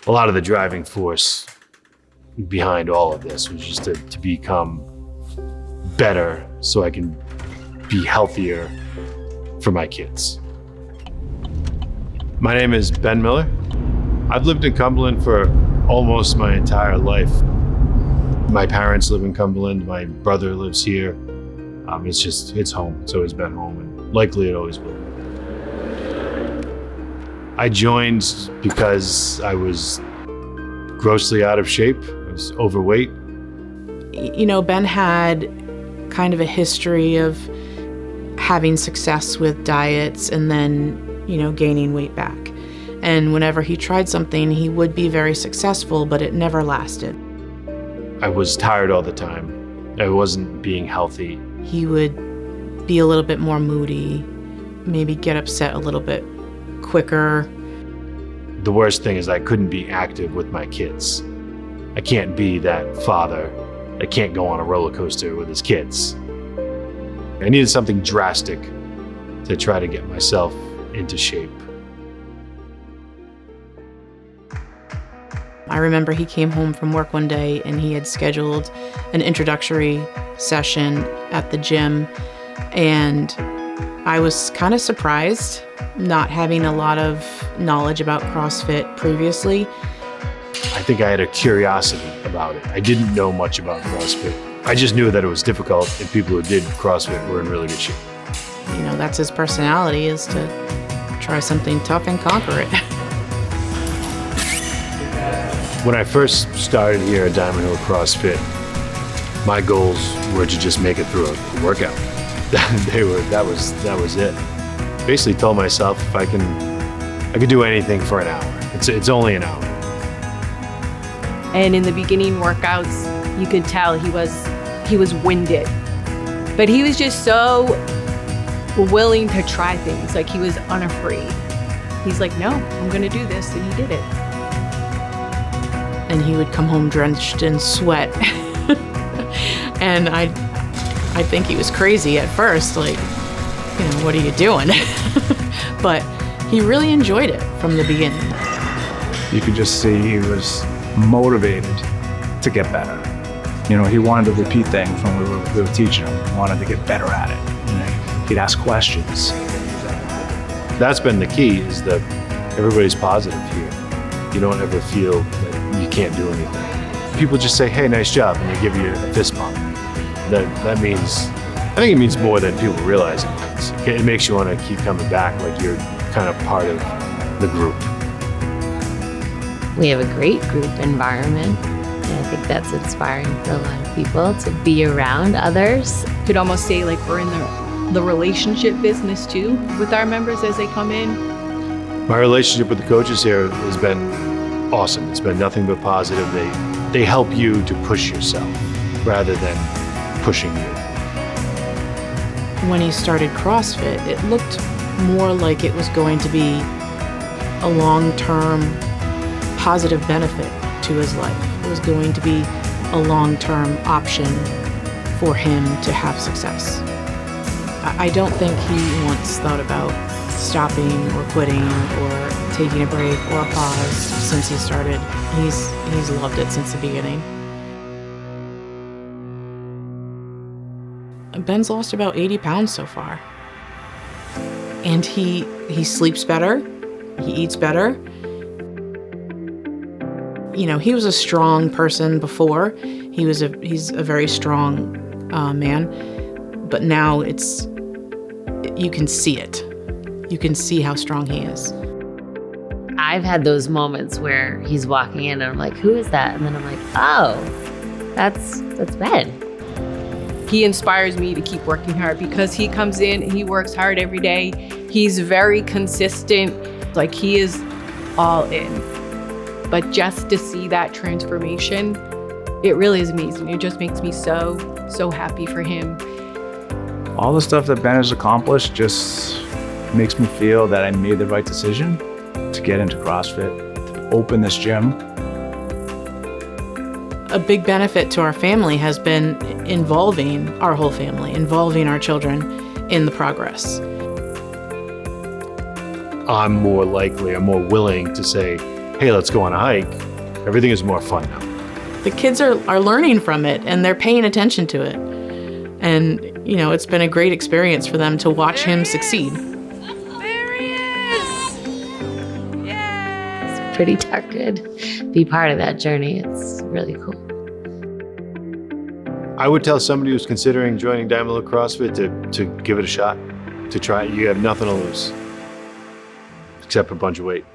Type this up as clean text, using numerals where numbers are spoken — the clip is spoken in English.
a lot of the driving force behind all of this was just to become better so I can be healthier for my kids. My name is Ben Miller. I've lived in Cumberland for almost my entire life. My parents live in Cumberland. My brother lives here. It's home. It's always been home, and likely it always will. I joined because I was grossly out of shape. I was overweight. You know, Ben had kind of a history of having success with diets and then, gaining weight back. And whenever he tried something, he would be very successful, but it never lasted. I was tired all the time. I wasn't being healthy. He would be a little bit more moody, maybe get upset a little bit quicker. The worst thing is I couldn't be active with my kids. I can't be that father that can't go on a roller coaster with his kids. I needed something drastic to try to get myself into shape. I remember he came home from work one day and he had scheduled an introductory session at the gym, and I was kind of surprised, not having a lot of knowledge about CrossFit previously. I think I had a curiosity about it. I didn't know much about CrossFit. I just knew that it was difficult and people who did CrossFit were in really good shape. That's his personality, is to try something tough and conquer it. When I first started here at Diamond Hill CrossFit, my goals were to just make it through a workout. That was it. Basically told myself if I could do anything for an hour. It's only an hour. And in the beginning workouts, you could tell he was winded, but he was just so willing to try things. Like, he was unafraid. He's like, no, I'm gonna do this, and he did it. And he would come home drenched in sweat. And I think he was crazy at first, like, what are you doing? But he really enjoyed it from the beginning. You could just see he was motivated to get better. He wanted to repeat things when we were teaching him. He wanted to get better at it. He'd ask questions. That's been the key, is that everybody's positive here. You don't ever feel that you can't do anything. People just say, hey, nice job, and they give you a fist bump. That means, I think it means more than people realize it means. It makes you want to keep coming back, like you're kind of part of the group. We have a great group environment, and I think that's inspiring for a lot of people to be around others. You could almost say like we're in the relationship business too with our members as they come in. My relationship with the coaches here has been awesome. It's been nothing but positive. They help you to push yourself rather than pushing you. When he started CrossFit, it looked more like it was going to be a long-term positive benefit to his life. It was going to be a long-term option for him to have success. I don't think he once thought about stopping or quitting or taking a break or a pause since he started. He's loved it since the beginning. Ben's lost about 80 pounds so far. And he sleeps better, he eats better. He was a strong person before. He's a very strong man, but now you can see it. You can see how strong he is. I've had those moments where he's walking in and I'm like, who is that? And then I'm like, oh, that's Ben. He inspires me to keep working hard because he comes in and he works hard every day. He's very consistent, like he is all in. But just to see that transformation, it really is amazing. It just makes me so happy for him. All the stuff that Ben has accomplished just makes me feel that I made the right decision to get into CrossFit, to open this gym. A big benefit to our family has been involving our whole family, involving our children in the progress. I'm more likely, I'm more willing to say, hey, let's go on a hike, everything is more fun now. The kids are learning from it and they're paying attention to it. And, you know, it's been a great experience for them to watch him succeed. There he is! Yay! Pretty darn good. Be part of that journey. It's really cool. I would tell somebody who's considering joining Diamond Look CrossFit to give it a shot, to try it. You have nothing to lose except a bunch of weight.